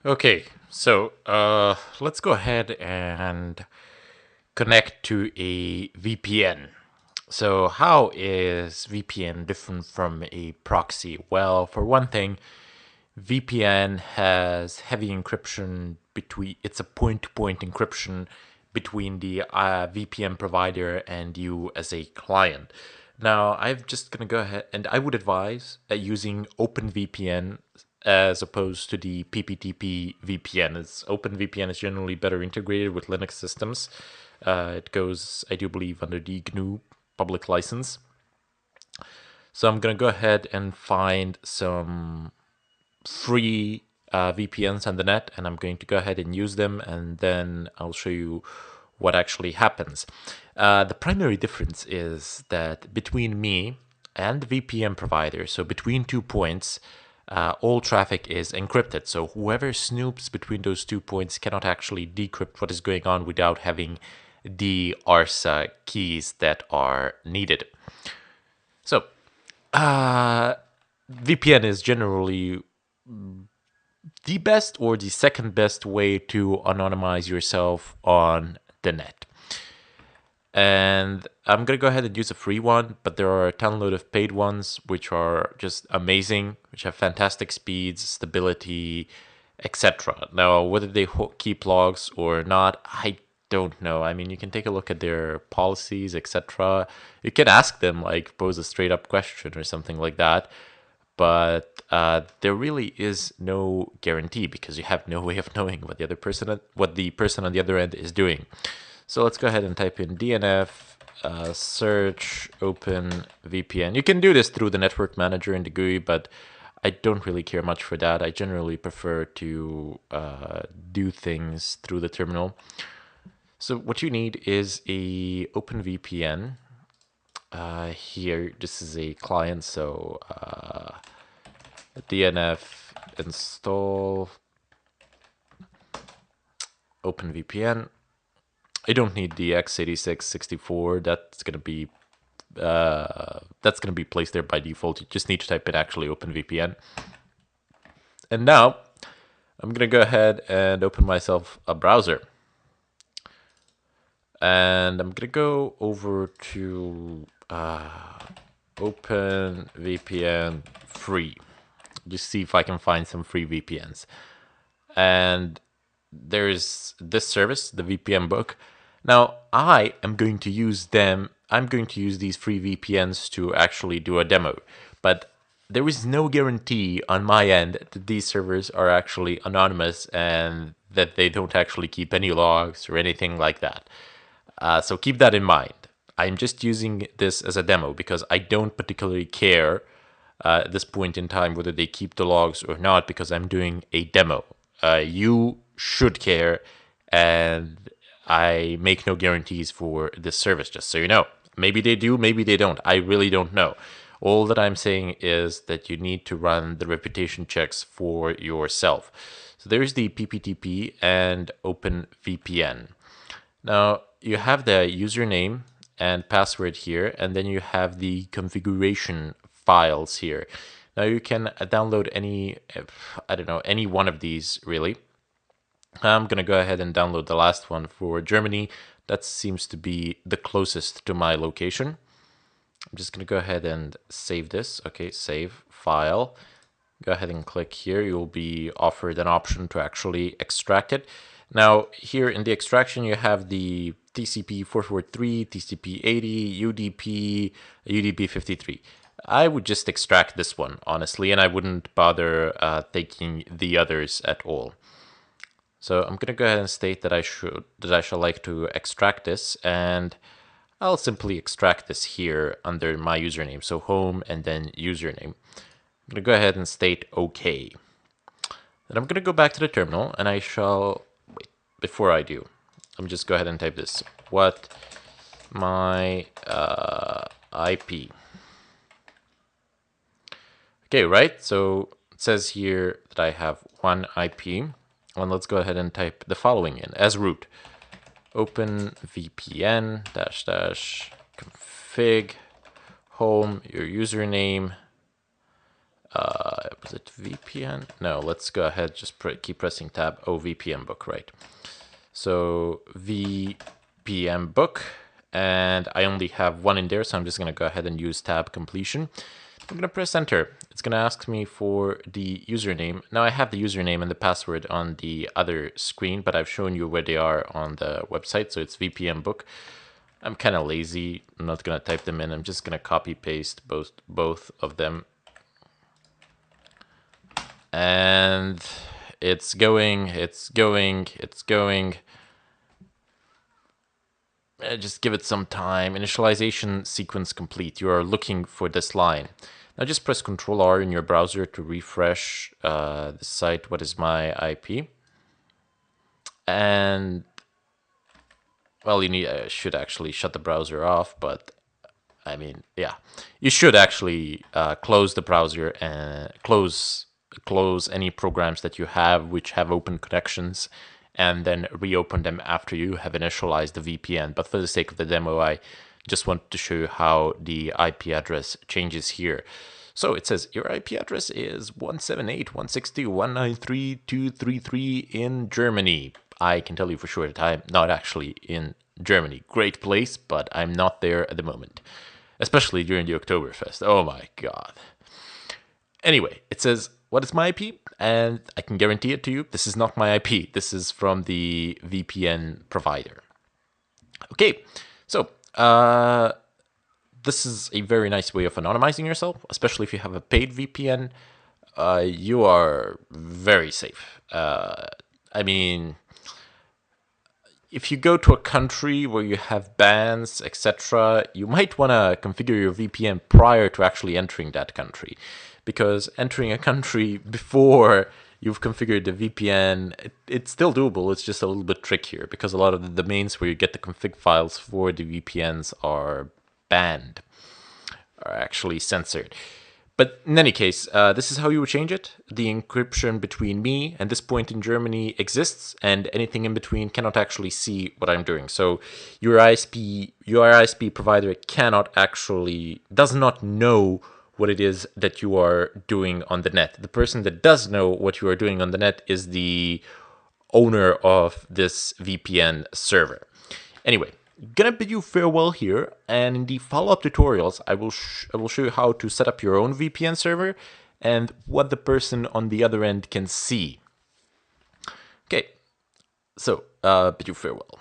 Okay, so let's go ahead and connect to a VPN. So, how is VPN different from a proxy? Well, for one thing, VPN has heavy encryption between, it's a point to point encryption between the VPN provider and you as a client. Now, I'm just going to go ahead and I would advise using OpenVPN as opposed to the PPTP VPN. As OpenVPN is generally better integrated with Linux systems. It goes, I do believe, under the GNU public license. So I'm going to go ahead and find some free VPNs on the net, and I'm going to go ahead and use them, and then I'll show you what actually happens. The primary difference is that between me and the VPN provider, so between 2 points, all traffic is encrypted. So whoever snoops between those 2 points cannot actually decrypt what is going on without having the ARSA keys that are needed. So VPN is generally the best or the second best way to anonymize yourself on the net. And I'm going to go ahead and use a free one, but there are a ton of paid ones which are just amazing, which have fantastic speeds, stability, etc. Now, whether they keep logs or not, I don't know. I mean, you can take a look at their policies, etc. You can ask them, like, pose a straight up question or something like that. But there really is no guarantee because you have no way of knowing what the person on the other end is doing. So let's go ahead and type in DNF search open VPN. You can do this through the network manager in the GUI, but I don't really care much for that. I generally prefer to do things through the terminal. So what you need is a OpenVPN. Here, this is a client, so DNF install OpenVPN. I don't need the x86-64. That's gonna be placed there by default. You just need to type in actually OpenVPN. And now I'm gonna go ahead and open myself a browser. And I'm gonna go over to OpenVPN free. Just see if I can find some free VPNs. And there's this service, the VPN book. Now, I am going to use them. I'm going to use these free VPNs to actually do a demo. But there is no guarantee on my end that these servers are actually anonymous and that they don't actually keep any logs or anything like that. So keep that in mind. I'm just using this as a demo because I don't particularly care at this point in time whether they keep the logs or not because I'm doing a demo. You should care, and I make no guarantees for this service, just so you know. Maybe they do, maybe they don't. I really don't know. All that I'm saying is that you need to run the reputation checks for yourself. So there's the PPTP and OpenVPN. Now, you have the username and password here, and then you have the configuration files here. Now, you can download any, I don't know, any one of these really. I'm going to go ahead and download the last one for Germany. That seems to be the closest to my location. I'm just going to go ahead and save this. Okay, save file. Go ahead and click here. You'll be offered an option to actually extract it. Now, here in the extraction, you have the TCP 443, TCP 80, UDP, UDP 53. I would just extract this one, honestly, and I wouldn't bother taking the others at all. So I'm going to go ahead and state that I shall like to extract this, and I'll simply extract this here under my username. So home and then username. I'm going to go ahead and state OK. Then I'm going to go back to the terminal, and I shall, wait, before I do, let me just go ahead and type this. What my IP. Okay, right? So it says here that I have one IP. And let's go ahead and type the following in as root. OpenVPN -- config home, your username, Was it VPN? No, let's go ahead, just keep pressing tab. Oh, VPN book, right. So VPN book, and I only have one in there, so I'm just going to go ahead and use tab completion. I'm going to press enter. It's going to ask me for the username. Now I have the username and the password on the other screen, but I've shown you where they are on the website, so it's VPN book. I'm kind of lazy. I'm not going to type them in. I'm just going to copy paste both of them. And it's going. Just give it some time. Initialization sequence complete. You are looking for this line. Now just press Ctrl R in your browser to refresh the site. What is my IP? And well, you should actually shut the browser off, but I mean, yeah, you should actually close the browser and close any programs that you have which have open connections, and then reopen them after you have initialized the VPN. But for the sake of the demo, I just want to show you how the IP address changes here. So it says your IP address is 178.162.193.233 in Germany. I can tell you for sure that I'm not actually in Germany. Great place, but I'm not there at the moment, especially during the Oktoberfest. Oh my god. Anyway, it says, what is my IP? And I can guarantee it to you, this is not my IP. This is from the VPN provider. Okay, so this is a very nice way of anonymizing yourself, especially if you have a paid VPN. You are very safe. I mean, if you go to a country where you have bans, etc., you might want to configure your VPN prior to actually entering that country. Because entering a country before you've configured the VPN, it's still doable. It's just a little bit trickier because a lot of the domains where you get the config files for the VPNs are banned, are actually censored. But in any case, this is how you would change it. The encryption between me and this point in Germany exists, and anything in between cannot actually see what I'm doing. So your ISP provider does not know what it is that you are doing on the net. The person that does know what you are doing on the net is the owner of this VPN server. Anyway, gonna bid you farewell here, and in the follow-up tutorials I will show you how to set up your own VPN server and what the person on the other end can see. Okay, so bid you farewell.